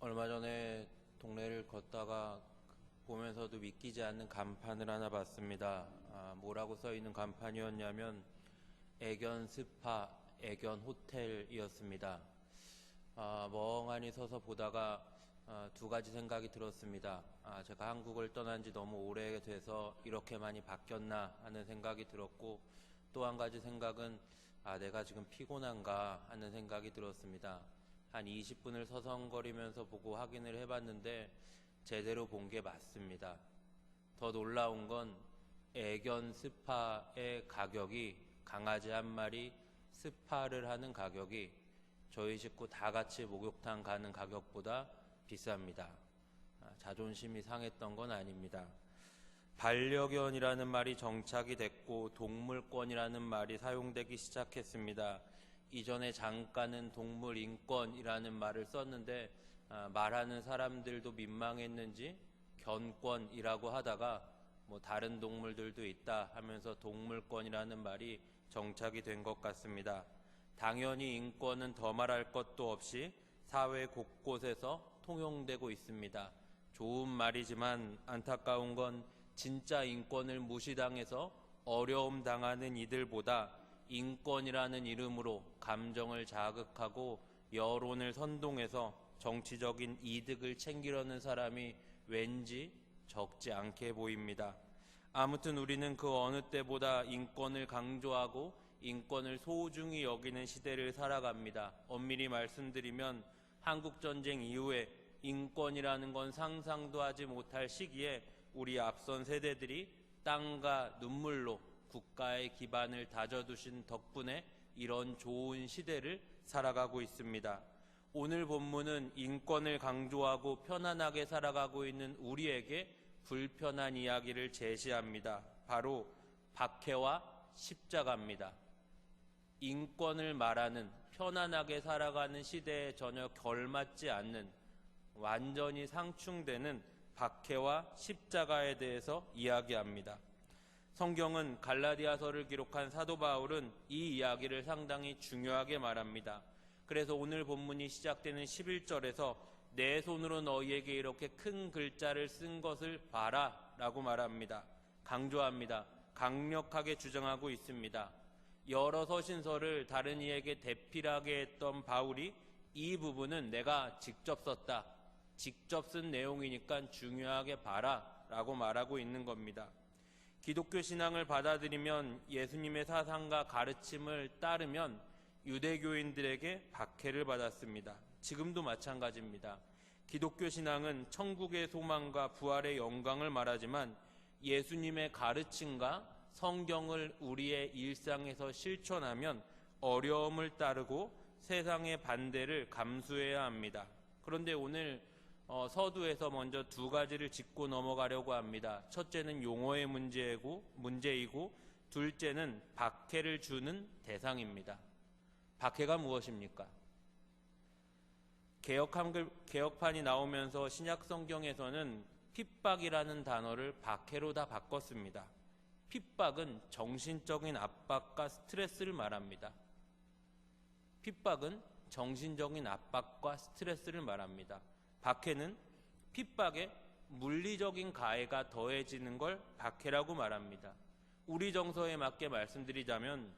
얼마 전에 동네를 걷다가 보면서도 믿기지 않는 간판을 하나 봤습니다. 뭐라고 써 있는 간판이었냐면 애견 스파, 애견 호텔이었습니다. 멍하니 서서 보다가 두 가지 생각이 들었습니다. 제가 한국을 떠난 지 너무 오래돼서 이렇게 많이 바뀌었나 하는 생각이 들었고, 또 한 가지 생각은 내가 지금 피곤한가 하는 생각이 들었습니다. 한 20분을 서성거리면서 보고 확인을 해봤는데 제대로 본 게 맞습니다. 더 놀라운 건 애견 스파의 가격이, 강아지 한 마리 스파를 하는 가격이 저희 식구 다 같이 목욕탕 가는 가격보다 비쌉니다. 자존심이 상했던 건 아닙니다. 반려견이라는 말이 정착이 됐고 동물권이라는 말이 사용되기 시작했습니다. 이전에 잠깐은 동물인권이라는 말을 썼는데 말하는 사람들도 민망했는지 견권이라고 하다가 다른 동물들도 있다 하면서 동물권이라는 말이 정착이 된 것 같습니다. 당연히 인권은 더 말할 것도 없이 사회 곳곳에서 통용되고 있습니다. 좋은 말이지만 안타까운 건 진짜 인권을 무시당해서 어려움 당하는 이들보다 인권이라는 이름으로 감정을 자극하고 여론을 선동해서 정치적인 이득을 챙기려는 사람이 왠지 적지 않게 보입니다. 아무튼 우리는 그 어느 때보다 인권을 강조하고 인권을 소중히 여기는 시대를 살아갑니다. 엄밀히 말씀드리면 한국전쟁 이후에 인권이라는 건 상상도 하지 못할 시기에 우리 앞선 세대들이 땀과 눈물로 국가의 기반을 다져두신 덕분에 이런 좋은 시대를 살아가고 있습니다. 오늘 본문은 인권을 강조하고 편안하게 살아가고 있는 우리에게 불편한 이야기를 제시합니다. 바로 박해와 십자가입니다. 인권을 말하는 편안하게 살아가는 시대에 전혀 걸맞지 않는, 완전히 상충되는 박해와 십자가에 대해서 이야기합니다. 성경은 갈라디아서를 기록한 사도 바울은 이 이야기를 상당히 중요하게 말합니다. 그래서 오늘 본문이 시작되는 11절에서 내 손으로 너희에게 이렇게 큰 글자를 쓴 것을 봐라 라고 말합니다. 강조합니다. 강력하게 주장하고 있습니다. 여러 서신서를 다른 이에게 대필하게 했던 바울이 이 부분은 내가 직접 썼다, 직접 쓴 내용이니까 중요하게 봐라 라고 말하고 있는 겁니다. 기독교 신앙을 받아들이면, 예수님의 사상과 가르침을 따르면 유대교인들에게 박해를 받았습니다. 지금도 마찬가지입니다. 기독교 신앙은 천국의 소망과 부활의 영광을 말하지만 예수님의 가르침과 성경을 우리의 일상에서 실천하면 어려움을 따르고 세상의 반대를 감수해야 합니다. 그런데 오늘 서두에서 먼저 두 가지를 짚고 넘어가려고 합니다. 첫째는 용어의 문제이고 둘째는 박해를 주는 대상입니다. 박해가 무엇입니까? 개역판이 나오면서 신약 성경에서는 핍박이라는 단어를 박해로 다 바꿨습니다. 핍박은 정신적인 압박과 스트레스를 말합니다. 핍박은 정신적인 압박과 스트레스를 말합니다. 박해는 핍박에 물리적인 가해가 더해지는 걸 박해라고 말합니다. 우리 정서에 맞게 말씀드리자면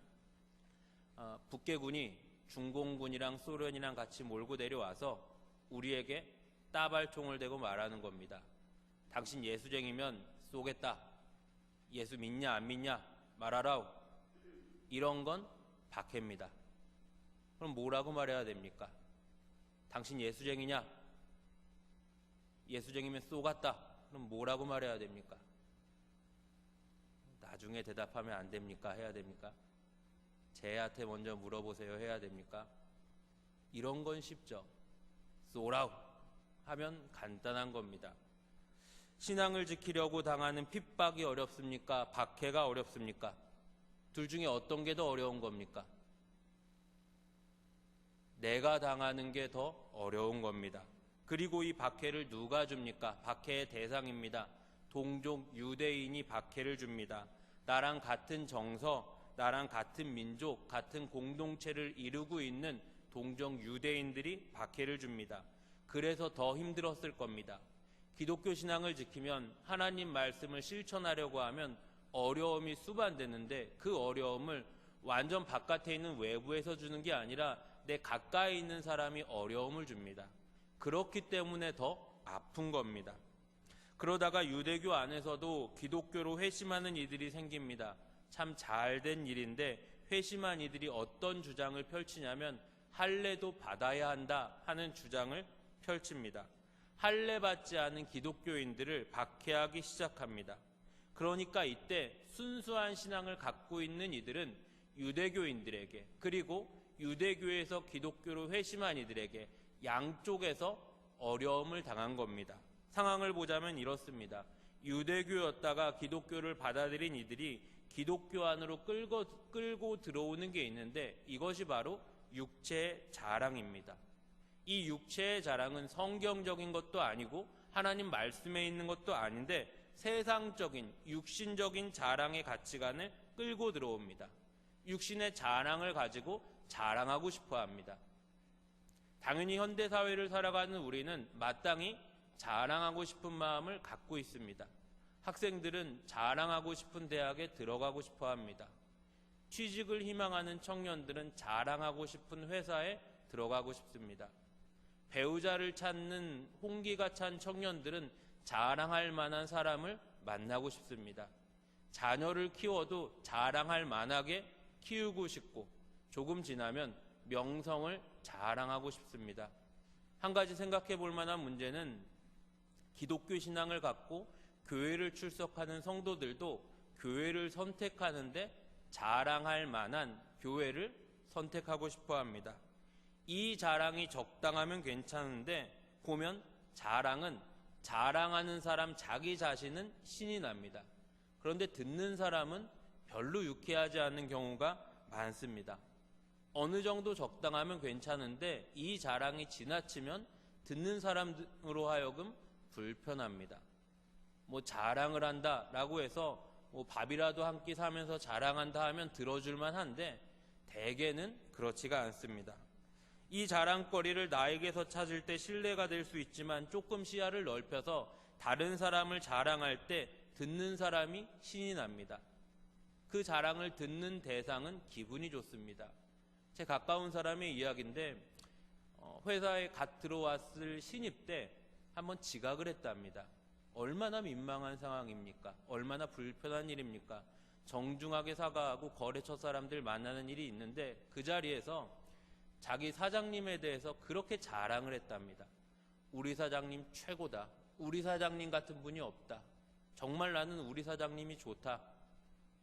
북계군이 중공군이랑 소련이랑 같이 몰고 내려와서 우리에게 따발총을 대고 말하는 겁니다. 당신 예수쟁이면 쏘겠다. 예수 믿냐 안 믿냐 말하라우. 이런 건 박해입니다. 그럼 뭐라고 말해야 됩니까? 당신 예수쟁이냐? 예수쟁이면 쏘겠다. 그럼 뭐라고 말해야 됩니까? 나중에 대답하면 안 됩니까? 해야 됩니까? 쟤한테 먼저 물어보세요 해야 됩니까? 이런 건 쉽죠. 쏘라우 하면 간단한 겁니다. 신앙을 지키려고 당하는 핍박이 어렵습니까? 박해가 어렵습니까? 둘 중에 어떤 게 더 어려운 겁니까? 내가 당하는 게 더 어려운 겁니다. 그리고 이 박해를 누가 줍니까? 박해의 대상입니다. 동족 유대인이 박해를 줍니다. 나랑 같은 정서, 나랑 같은 민족, 같은 공동체를 이루고 있는 동족 유대인들이 박해를 줍니다. 그래서 더 힘들었을 겁니다. 기독교 신앙을 지키면 하나님 말씀을 실천하려고 하면 어려움이 수반되는데 그 어려움을 완전 바깥에 있는 외부에서 주는 게 아니라 내 가까이 있는 사람이 어려움을 줍니다. 그렇기 때문에 더 아픈 겁니다. 그러다가 유대교 안에서도 기독교로 회심하는 이들이 생깁니다. 참 잘된 일인데 회심한 이들이 어떤 주장을 펼치냐면 할례도 받아야 한다 하는 주장을 펼칩니다. 할례 받지 않은 기독교인들을 박해하기 시작합니다. 그러니까 이때 순수한 신앙을 갖고 있는 이들은 유대교인들에게 그리고 유대교에서 기독교로 회심한 이들에게 양쪽에서 어려움을 당한 겁니다. 상황을 보자면 이렇습니다. 유대교였다가 기독교를 받아들인 이들이 기독교 안으로 끌고 들어오는 게 있는데 이것이 바로 육체의 자랑입니다. 이 육체의 자랑은 성경적인 것도 아니고 하나님 말씀에 있는 것도 아닌데 세상적인 육신적인 자랑의 가치관을 끌고 들어옵니다. 육신의 자랑을 가지고 자랑하고 싶어 합니다. 당연히 현대사회를 살아가는 우리는 마땅히 자랑하고 싶은 마음을 갖고 있습니다. 학생들은 자랑하고 싶은 대학에 들어가고 싶어 합니다. 취직을 희망하는 청년들은 자랑하고 싶은 회사에 들어가고 싶습니다. 배우자를 찾는 홍기가 찬 청년들은 자랑할 만한 사람을 만나고 싶습니다. 자녀를 키워도 자랑할 만하게 키우고 싶고 조금 지나면 명성을 자랑하고 싶습니다. 한 가지 생각해 볼 만한 문제는 기독교 신앙을 갖고 교회를 출석하는 성도들도 교회를 선택하는데 자랑할 만한 교회를 선택하고 싶어 합니다. 이 자랑이 적당하면 괜찮은데 보면 자랑은 자랑하는 사람 자기 자신은 신이 납니다. 그런데 듣는 사람은 별로 유쾌하지 않은 경우가 많습니다. 어느 정도 적당하면 괜찮은데 이 자랑이 지나치면 듣는 사람으로 하여금 불편합니다. 자랑을 한다라고 해서 밥이라도 한 끼 사면서 자랑한다 하면 들어줄만 한데 대개는 그렇지가 않습니다. 이 자랑거리를 나에게서 찾을 때 신뢰가 될 수 있지만 조금 시야를 넓혀서 다른 사람을 자랑할 때 듣는 사람이 신이 납니다. 그 자랑을 듣는 대상은 기분이 좋습니다. 제 가까운 사람의 이야기인데 회사에 갓 들어왔을 신입 때 한번 지각을 했답니다. 얼마나 민망한 상황입니까? 얼마나 불편한 일입니까? 정중하게 사과하고 거래처 사람들 만나는 일이 있는데 그 자리에서 자기 사장님에 대해서 그렇게 자랑을 했답니다. 우리 사장님 최고다. 우리 사장님 같은 분이 없다. 정말 나는 우리 사장님이 좋다.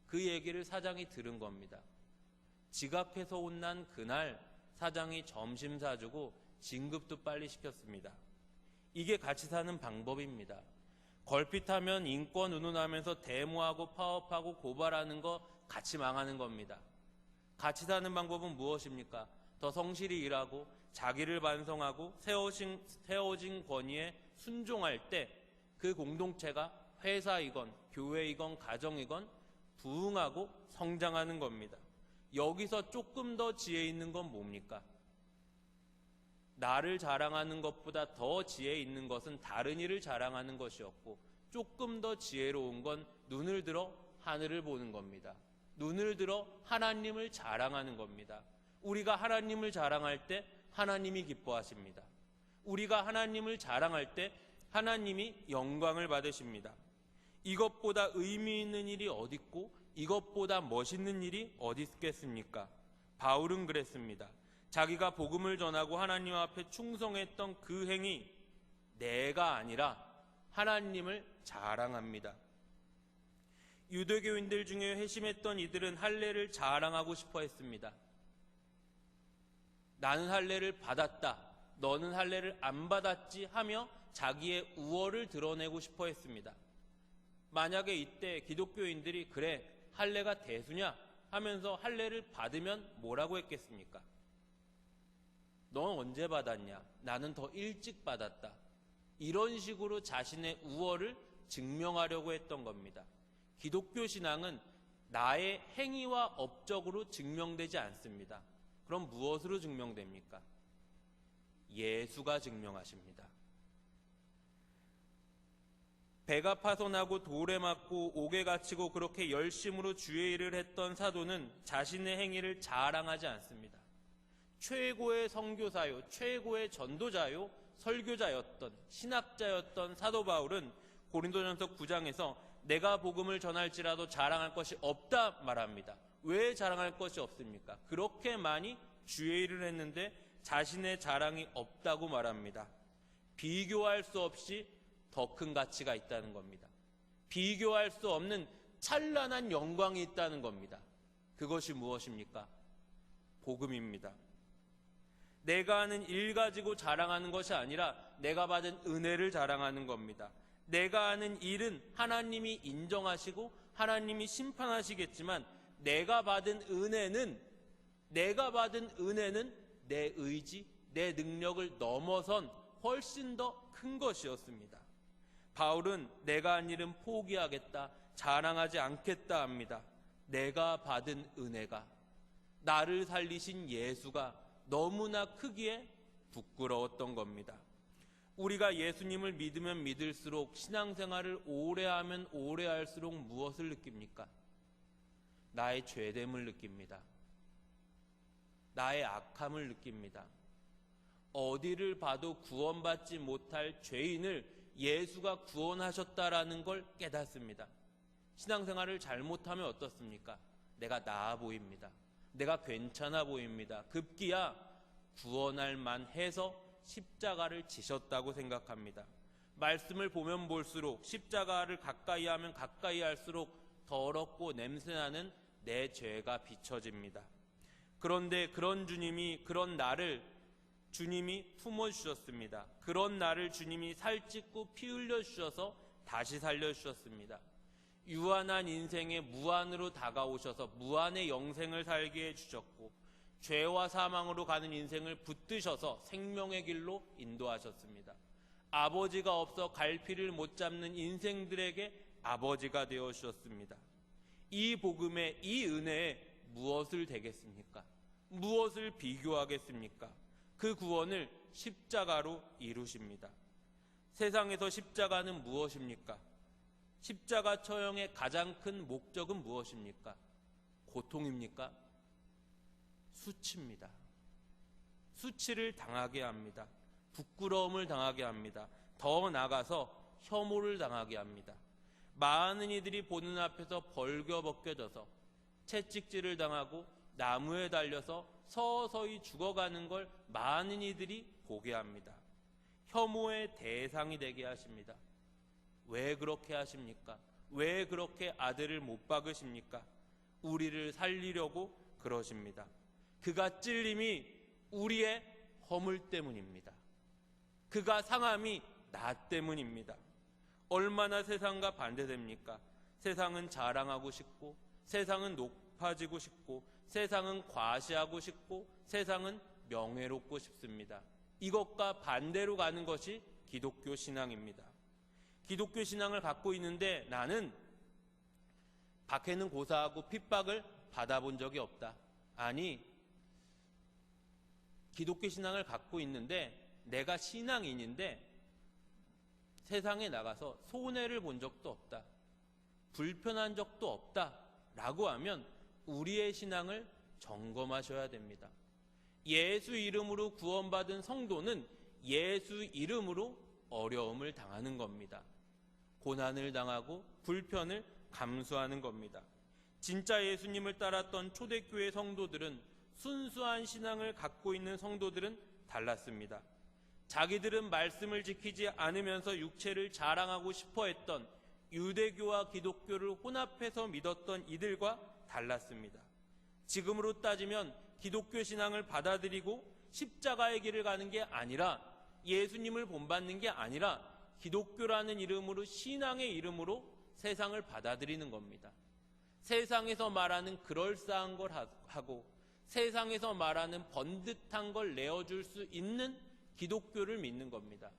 그 얘기를 사장이 들은 겁니다. 지각해서 혼난 그날 사장이 점심 사주고 진급도 빨리 시켰습니다. 이게 같이 사는 방법입니다. 걸핏하면 인권 운운하면서 데모하고 파업하고 고발하는 거 같이 망하는 겁니다. 같이 사는 방법은 무엇입니까? 더 성실히 일하고 자기를 반성하고 세워진 권위에 순종할 때 그 공동체가 회사이건 교회이건 가정이건 부흥하고 성장하는 겁니다. 여기서 조금 더 지혜 있는 건 뭡니까? 나를 자랑하는 것보다 더 지혜 있는 것은 다른 이를 자랑하는 것이었고 조금 더 지혜로운 건 눈을 들어 하늘을 보는 겁니다. 눈을 들어 하나님을 자랑하는 겁니다. 우리가 하나님을 자랑할 때 하나님이 기뻐하십니다. 우리가 하나님을 자랑할 때 하나님이 영광을 받으십니다. 이것보다 의미 있는 일이 어디 있고 이것보다 멋있는 일이 어디 있겠습니까? 바울은 그랬습니다. 자기가 복음을 전하고 하나님 앞에 충성했던 그 행위, 내가 아니라 하나님을 자랑합니다. 유대교인들 중에 회심했던 이들은 할례를 자랑하고 싶어 했습니다. 나는 할례를 받았다, 너는 할례를 안 받았지 하며 자기의 우월을 드러내고 싶어 했습니다. 만약에 이때 기독교인들이 그래 할례가 대수냐 하면서 할례를 받으면 뭐라고 했겠습니까? 넌 언제 받았냐? 나는 더 일찍 받았다. 이런 식으로 자신의 우월을 증명하려고 했던 겁니다. 기독교 신앙은 나의 행위와 업적으로 증명되지 않습니다. 그럼 무엇으로 증명됩니까? 예수가 증명하십니다. 배가 파손하고 돌에 맞고 옥에 갇히고 그렇게 열심으로 주의 일을 했던 사도는 자신의 행위를 자랑하지 않습니다. 최고의 선교사요, 최고의 전도자요, 설교자였던, 신학자였던 사도 바울은 고린도전서 9장에서 내가 복음을 전할지라도 자랑할 것이 없다 말합니다. 왜 자랑할 것이 없습니까? 그렇게 많이 주의 일을 했는데 자신의 자랑이 없다고 말합니다. 비교할 수 없이 더 큰 가치가 있다는 겁니다. 비교할 수 없는 찬란한 영광이 있다는 겁니다. 그것이 무엇입니까? 복음입니다. 내가 하는 일 가지고 자랑하는 것이 아니라 내가 받은 은혜를 자랑하는 겁니다. 내가 하는 일은 하나님이 인정하시고 하나님이 심판하시겠지만 내가 받은 은혜는 내 의지, 내 능력을 넘어선 훨씬 더 큰 것이었습니다. 바울은 내가 한 일은 포기하겠다, 자랑하지 않겠다 합니다. 내가 받은 은혜가, 나를 살리신 예수가 너무나 크기에 부끄러웠던 겁니다. 우리가 예수님을 믿으면 믿을수록, 신앙생활을 오래 하면 오래 할수록 무엇을 느낍니까? 나의 죄됨을 느낍니다. 나의 악함을 느낍니다. 어디를 봐도 구원받지 못할 죄인을 예수가 구원하셨다라는 걸 깨닫습니다. 신앙생활을 잘못하면 어떻습니까? 내가 나아 보입니다. 내가 괜찮아 보입니다. 급기야 구원할 만해서 십자가를 지셨다고 생각합니다. 말씀을 보면 볼수록, 십자가를 가까이 하면 가까이 할수록 더럽고 냄새나는 내 죄가 비춰집니다. 그런데 그런 주님이, 그런 나를 주님이 품어주셨습니다. 그런 나를 주님이 살찌고 피 흘려주셔서 다시 살려주셨습니다. 유한한 인생에 무한으로 다가오셔서 무한의 영생을 살게 해주셨고, 죄와 사망으로 가는 인생을 붙드셔서 생명의 길로 인도하셨습니다. 아버지가 없어 갈피를 못 잡는 인생들에게 아버지가 되어주셨습니다. 이 복음에, 이 은혜에 무엇을 대겠습니까? 무엇을 비교하겠습니까? 그 구원을 십자가로 이루십니다. 세상에서 십자가는 무엇입니까? 십자가 처형의 가장 큰 목적은 무엇입니까? 고통입니까? 수치입니다. 수치를 당하게 합니다. 부끄러움을 당하게 합니다. 더 나아가서 혐오를 당하게 합니다. 많은 이들이 보는 앞에서 벌거벗겨져서 채찍질을 당하고 나무에 달려서 서서히 죽어가는 걸 많은 이들이 보게 합니다. 혐오의 대상이 되게 하십니다. 왜 그렇게 하십니까? 왜 그렇게 아들을 못 박으십니까? 우리를 살리려고 그러십니다. 그가 찔림이 우리의 허물 때문입니다. 그가 상함이 나 때문입니다. 얼마나 세상과 반대됩니까? 세상은 자랑하고 싶고, 세상은 높아지고 싶고, 세상은 과시하고 싶고, 세상은 명예롭고 싶습니다. 이것과 반대로 가는 것이 기독교 신앙입니다. 기독교 신앙을 갖고 있는데 나는 박해는 고사하고 핍박을 받아본 적이 없다. 아니, 기독교 신앙을 갖고 있는데 내가 신앙인인데 세상에 나가서 손해를 본 적도 없다, 불편한 적도 없다 라고 하면 우리의 신앙을 점검하셔야 됩니다. 예수 이름으로 구원받은 성도는 예수 이름으로 어려움을 당하는 겁니다. 고난을 당하고 불편을 감수하는 겁니다. 진짜 예수님을 따랐던 초대교회 성도들은, 순수한 신앙을 갖고 있는 성도들은 달랐습니다. 자기들은 말씀을 지키지 않으면서 육체를 자랑하고 싶어 했던, 유대교와 기독교를 혼합해서 믿었던 이들과 달랐습니다. 지금으로 따지면 기독교 신앙을 받아들이고 십자가의 길을 가는 게 아니라, 예수님을 본받는 게 아니라 기독교라는 이름으로, 신앙의 이름으로 세상을 받아들이는 겁니다. 세상에서 말하는 그럴싸한 걸 하고 세상에서 말하는 번듯한 걸 내어줄 수 있는 기독교를 믿는 겁니다.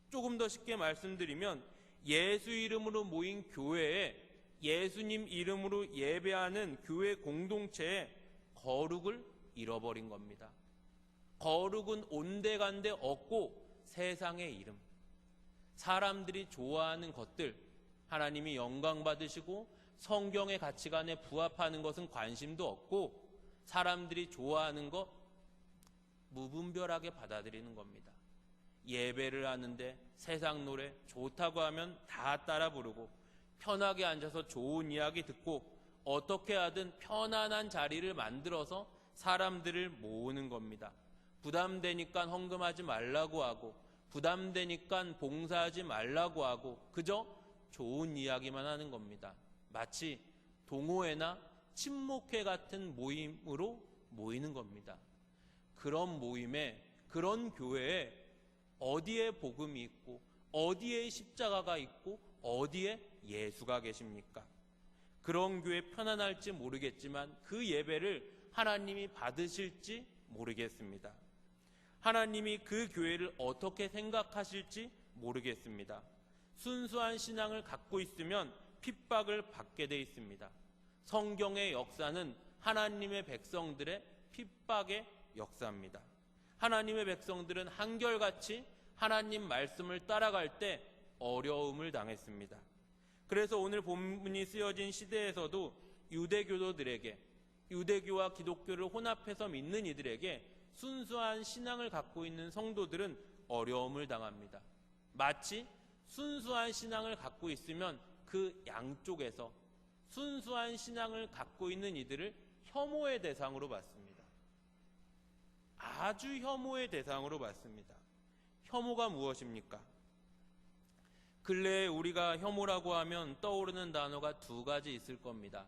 조금 더 쉽게 말씀드리면, 예수 이름으로 모인 교회에, 예수님 이름으로 예배하는 교회 공동체에 거룩을 잃어버린 겁니다. 거룩은 온데간데 없고 세상의 이름, 사람들이 좋아하는 것들, 하나님이 영광 받으시고 성경의 가치관에 부합하는 것은 관심도 없고 사람들이 좋아하는 것 무분별하게 받아들이는 겁니다. 예배를 하는데 세상 노래 좋다고 하면 다 따라 부르고 편하게 앉아서 좋은 이야기 듣고 어떻게 하든 편안한 자리를 만들어서 사람들을 모으는 겁니다. 부담되니까 헌금하지 말라고 하고 부담되니까 봉사하지 말라고 하고 그저 좋은 이야기만 하는 겁니다. 마치 동호회나 친목회 같은 모임으로 모이는 겁니다. 그런 모임에, 그런 교회에 어디에 복음이 있고 어디에 십자가가 있고 어디에 예수가 계십니까? 그런 교회 편안할지 모르겠지만 그 예배를 하나님이 받으실지 모르겠습니다. 하나님이 그 교회를 어떻게 생각하실지 모르겠습니다. 순수한 신앙을 갖고 있으면 핍박을 받게 돼 있습니다. 성경의 역사는 하나님의 백성들의 핍박의 역사입니다. 하나님의 백성들은 한결같이 하나님 말씀을 따라갈 때 어려움을 당했습니다. 그래서 오늘 본문이 쓰여진 시대에서도 유대교도들에게, 유대교와 기독교를 혼합해서 믿는 이들에게 순수한 신앙을 갖고 있는 성도들은 어려움을 당합니다. 마치 순수한 신앙을 갖고 있으면 그 양쪽에서 순수한 신앙을 갖고 있는 이들을 혐오의 대상으로 봤습니다. 아주 혐오의 대상으로 봤습니다. 혐오가 무엇입니까? 근래에 우리가 혐오라고 하면 떠오르는 단어가 두 가지 있을 겁니다.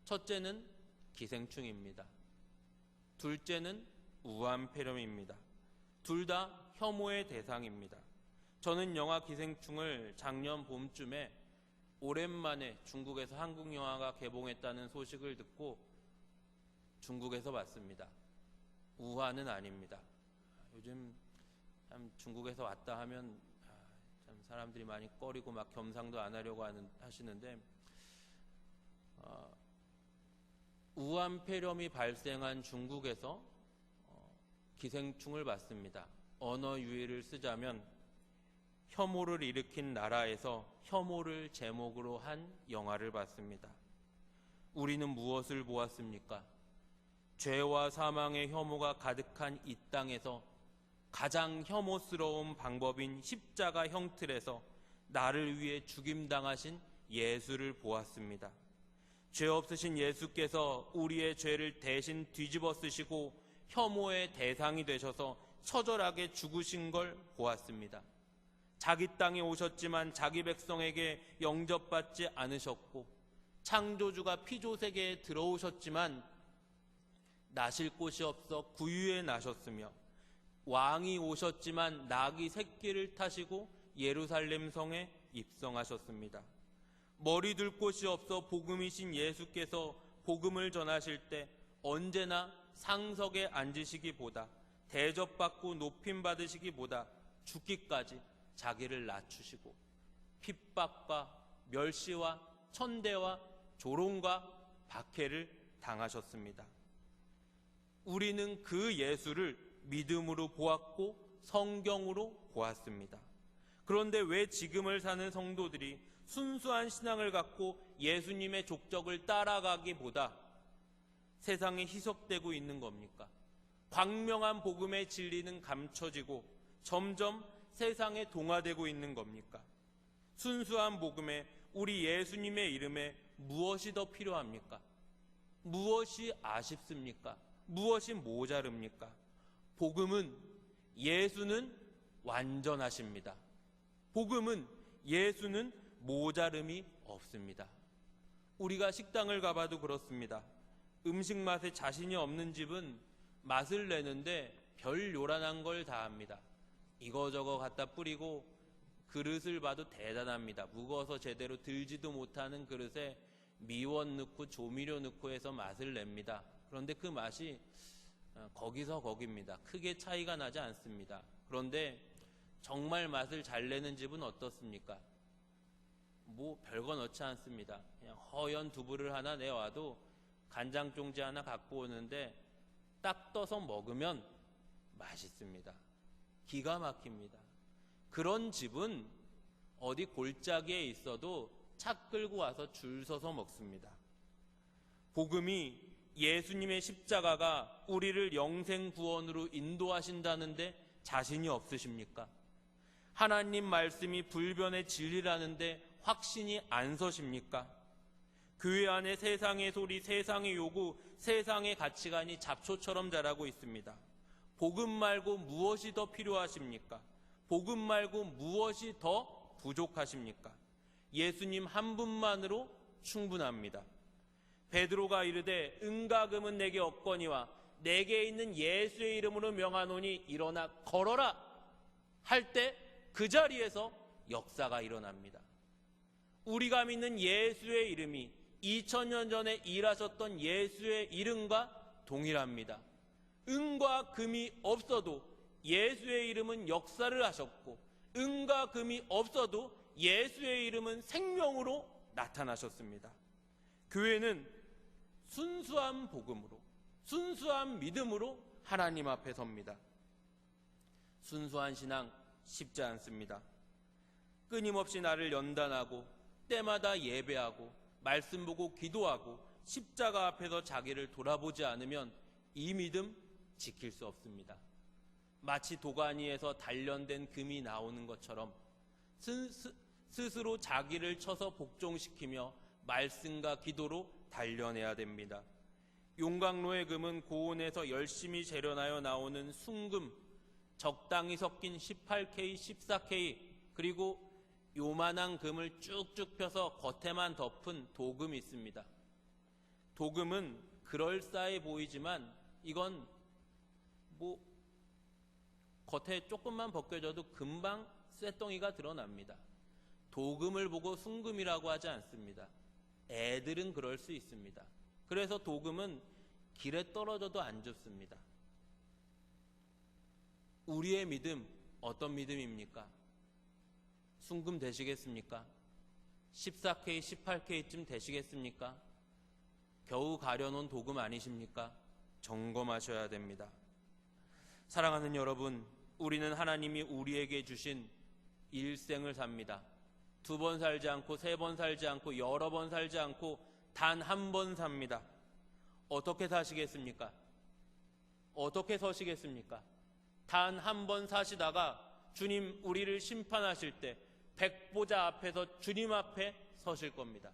첫째는 기생충입니다. 둘째는 우암폐렴입니다. 둘 다 혐오의 대상입니다. 저는 영화 기생충을 작년 봄쯤에 오랜만에 중국에서 한국 영화가 개봉했다는 소식을 듣고 중국에서 봤습니다. 우화는 아닙니다. 요즘 참 중국에서 왔다 하면 참 사람들이 많이 꺼리고 막 겸상도 안 하려고 하시는데 우암폐렴이 발생한 중국에서 기생충을 봤습니다. 언어 유희를 쓰자면 혐오를 일으킨 나라에서 혐오를 제목으로 한 영화를 봤습니다. 우리는 무엇을 보았습니까? 죄와 사망의 혐오가 가득한 이 땅에서 가장 혐오스러운 방법인 십자가 형틀에서 나를 위해 죽임당하신 예수를 보았습니다. 죄 없으신 예수께서 우리의 죄를 대신 뒤집어 쓰시고 혐오의 대상이 되셔서 처절하게 죽으신 걸 보았습니다. 자기 땅에 오셨지만 자기 백성에게 영접받지 않으셨고 창조주가 피조세계에 들어오셨지만 나실 곳이 없어 구유에 나셨으며 왕이 오셨지만 나귀 새끼를 타시고 예루살렘 성에 입성하셨습니다. 머리 둘 곳이 없어 복음이신 예수께서 복음을 전하실 때 언제나 상석에 앉으시기보다 대접받고 높임받으시기보다 죽기까지 자기를 낮추시고 핍박과 멸시와 천대와 조롱과 박해를 당하셨습니다. 우리는 그 예수를 믿음으로 보았고 성경으로 보았습니다. 그런데 왜 지금을 사는 성도들이 순수한 신앙을 갖고 예수님의 족적을 따라가기보다 세상에 희석되고 있는 겁니까? 광명한 복음의 진리는 감춰지고 점점 세상에 동화되고 있는 겁니까? 순수한 복음에 우리 예수님의 이름에 무엇이 더 필요합니까? 무엇이 아쉽습니까? 무엇이 모자릅니까? 복음은, 예수는 완전하십니다. 복음은, 예수는 모자름이 없습니다. 우리가 식당을 가봐도 그렇습니다. 음식 맛에 자신이 없는 집은 맛을 내는데 별 요란한 걸 다 합니다. 이거저거 갖다 뿌리고 그릇을 봐도 대단합니다. 무거워서 제대로 들지도 못하는 그릇에 미원 넣고 조미료 넣고 해서 맛을 냅니다. 그런데 그 맛이 거기서 거기입니다. 크게 차이가 나지 않습니다. 그런데 정말 맛을 잘 내는 집은 어떻습니까? 뭐 별거 넣지 않습니다. 그냥 허연 두부를 하나 내와도 간장 종지 하나 갖고 오는데 딱 떠서 먹으면 맛있습니다. 기가 막힙니다. 그런 집은 어디 골짜기에 있어도 차 끌고 와서 줄 서서 먹습니다. 복음이 예수님의 십자가가 우리를 영생 구원으로 인도하신다는데 자신이 없으십니까? 하나님 말씀이 불변의 진리라는데 확신이 안 서십니까? 교회 안에 세상의 소리, 세상의 요구, 세상의 가치관이 잡초처럼 자라고 있습니다. 복음 말고 무엇이 더 필요하십니까? 복음 말고 무엇이 더 부족하십니까? 예수님 한 분만으로 충분합니다. 베드로가 이르되 은과 금은 내게 없거니와 내게 있는 예수의 이름으로 명하노니 일어나 걸어라 할 때 그 자리에서 역사가 일어납니다. 우리가 믿는 예수의 이름이 2000년 전에 일하셨던 예수의 이름과 동일합니다. 은과 금이 없어도 예수의 이름은 역사를 하셨고, 은과 금이 없어도 예수의 이름은 생명으로 나타나셨습니다. 교회는 순수한 복음으로, 순수한 믿음으로 하나님 앞에 섭니다. 순수한 신앙 쉽지 않습니다. 끊임없이 나를 연단하고 때마다 예배하고 말씀 보고 기도하고 십자가 앞에서 자기를 돌아보지 않으면 이 믿음 지킬 수 없습니다. 마치 도가니에서 단련된 금이 나오는 것처럼 스스로 자기를 쳐서 복종시키며 말씀과 기도로 단련해야 됩니다. 용광로의 금은 고온에서 열심히 재련하여 나오는 순금, 적당히 섞인 18K, 14K, 그리고 요만한 금을 쭉쭉 펴서 겉에만 덮은 도금이 있습니다. 도금은 그럴싸해 보이지만 이건 겉에 조금만 벗겨져도 금방 쇳덩이가 드러납니다. 도금을 보고 순금이라고 하지 않습니다. 애들은 그럴 수 있습니다. 그래서 도금은 길에 떨어져도 안 죽습니다. 우리의 믿음 어떤 믿음입니까? 순금 되시겠습니까? 14K, 18K쯤 되시겠습니까? 겨우 가려놓은 도금 아니십니까? 점검하셔야 됩니다. 사랑하는 여러분, 우리는 하나님이 우리에게 주신 일생을 삽니다. 2번 살지 않고 3번 살지 않고 여러 번 살지 않고 단 한 번 삽니다. 어떻게 사시겠습니까? 어떻게 서시겠습니까? 단 한 번 사시다가 주님 우리를 심판하실 때 백보자 앞에서 주님 앞에 서실 겁니다.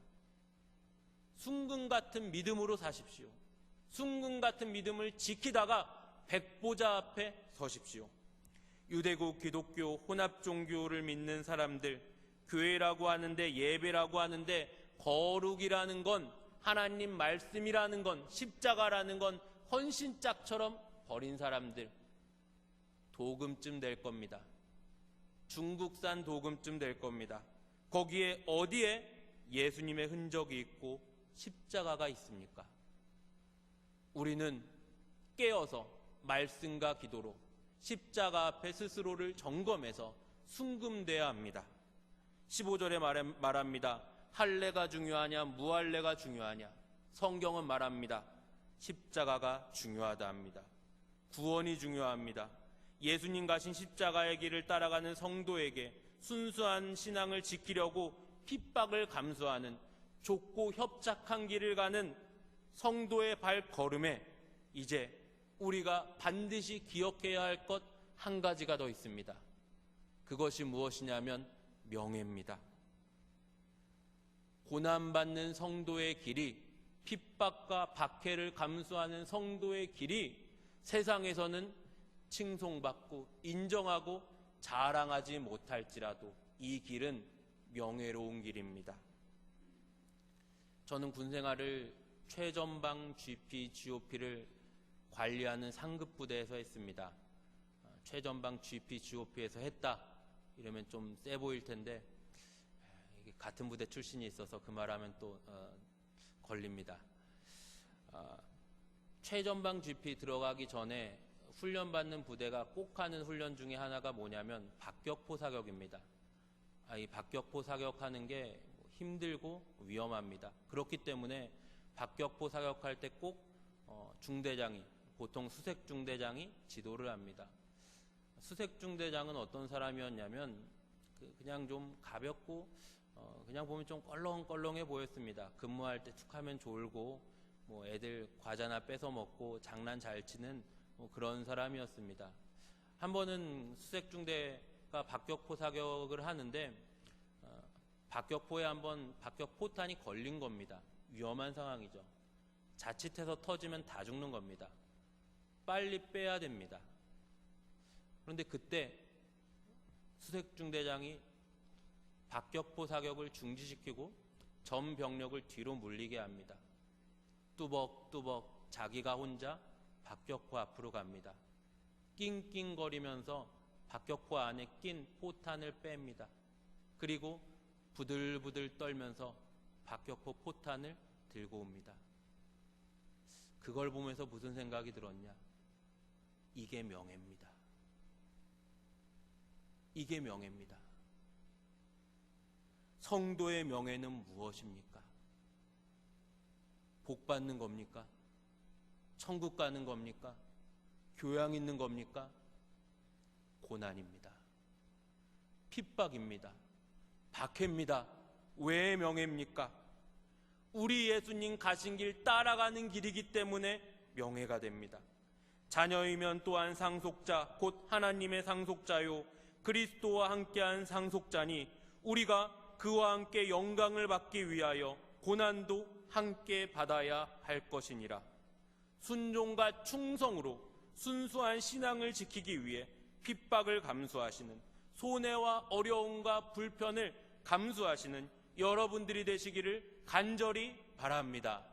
순금 같은 믿음으로 사십시오. 순금 같은 믿음을 지키다가 백보자 앞에 서십시오. 유대국 기독교 혼합종교를 믿는 사람들, 교회라고 하는데, 예배라고 하는데 거룩이라는 건, 하나님 말씀이라는 건, 십자가라는 건 헌신짝처럼 버린 사람들, 도금쯤 될 겁니다. 중국산 도금쯤 될 겁니다. 거기에 어디에 예수님의 흔적이 있고 십자가가 있습니까? 우리는 깨어서 말씀과 기도로 십자가 앞에 스스로를 점검해서 순금돼야 합니다. 15절에 말합니다. 할례가 중요하냐 무할례가 중요하냐. 성경은 말합니다. 십자가가 중요하다 합니다. 구원이 중요합니다. 예수님 가신 십자가의 길을 따라가는 성도에게 순수한 신앙을 지키려고 핍박을 감수하는 좁고 협착한 길을 가는 성도의 발걸음에 이제 우리가 반드시 기억해야 할 것 한 가지가 더 있습니다. 그것이 무엇이냐면 명예입니다. 고난받는 성도의 길이, 핍박과 박해를 감수하는 성도의 길이 세상에서는 칭송받고 인정하고 자랑하지 못할지라도 이 길은 명예로운 길입니다. 저는 군생활을 최전방 GP, GOP를 관리하는 상급 부대에서 했습니다. 최전방 GP, GOP에서 했다 이러면 좀 세 보일 텐데 같은 부대 출신이 있어서 그 말하면 또 걸립니다. 최전방 GP 들어가기 전에 훈련받는 부대가 꼭 하는 훈련 중에 하나가 뭐냐면 박격포 사격입니다. 이 박격포 사격하는 게 힘들고 위험합니다. 그렇기 때문에 박격포 사격할 때 꼭 중대장이 보통 수색중대장이 지도를 합니다. 수색중대장은 어떤 사람이었냐면 그냥 좀 가볍고 그냥 보면 좀 껄렁껄렁해 보였습니다. 근무할 때 툭 하면 졸고 뭐 애들 과자나 뺏어 먹고 장난 잘 치는 뭐 그런 사람이었습니다. 한 번은 수색중대가 박격포 사격을 하는데 박격포에 한번 박격포탄이 걸린 겁니다. 위험한 상황이죠. 자칫해서 터지면 다 죽는 겁니다. 빨리 빼야 됩니다. 그런데 그때 수색중대장이 박격포 사격을 중지시키고 전 병력을 뒤로 물리게 합니다. 뚜벅뚜벅 자기가 혼자 박격포 앞으로 갑니다. 낑낑거리면서 박격포 안에 낀 포탄을 뺍니다. 그리고 부들부들 떨면서 박격포 포탄을 들고 옵니다. 그걸 보면서 무슨 생각이 들었냐? 이게 명예입니다. 이게 명예입니다. 성도의 명예는 무엇입니까? 복 받는 겁니까? 천국 가는 겁니까? 교양 있는 겁니까? 고난입니다. 핍박입니다. 박해입니다. 왜 명예입니까? 우리 예수님 가신 길 따라가는 길이기 때문에 명예가 됩니다. 자녀이면 또한 상속자 곧 하나님의 상속자요 그리스도와 함께한 상속자니 우리가 그와 함께 영광을 받기 위하여 고난도 함께 받아야 할 것이니라. 순종과 충성으로 순수한 신앙을 지키기 위해 핍박을 감수하시는 손해와 어려움과 불편을 감수하시는 여러분들이 되시기를 간절히 바랍니다.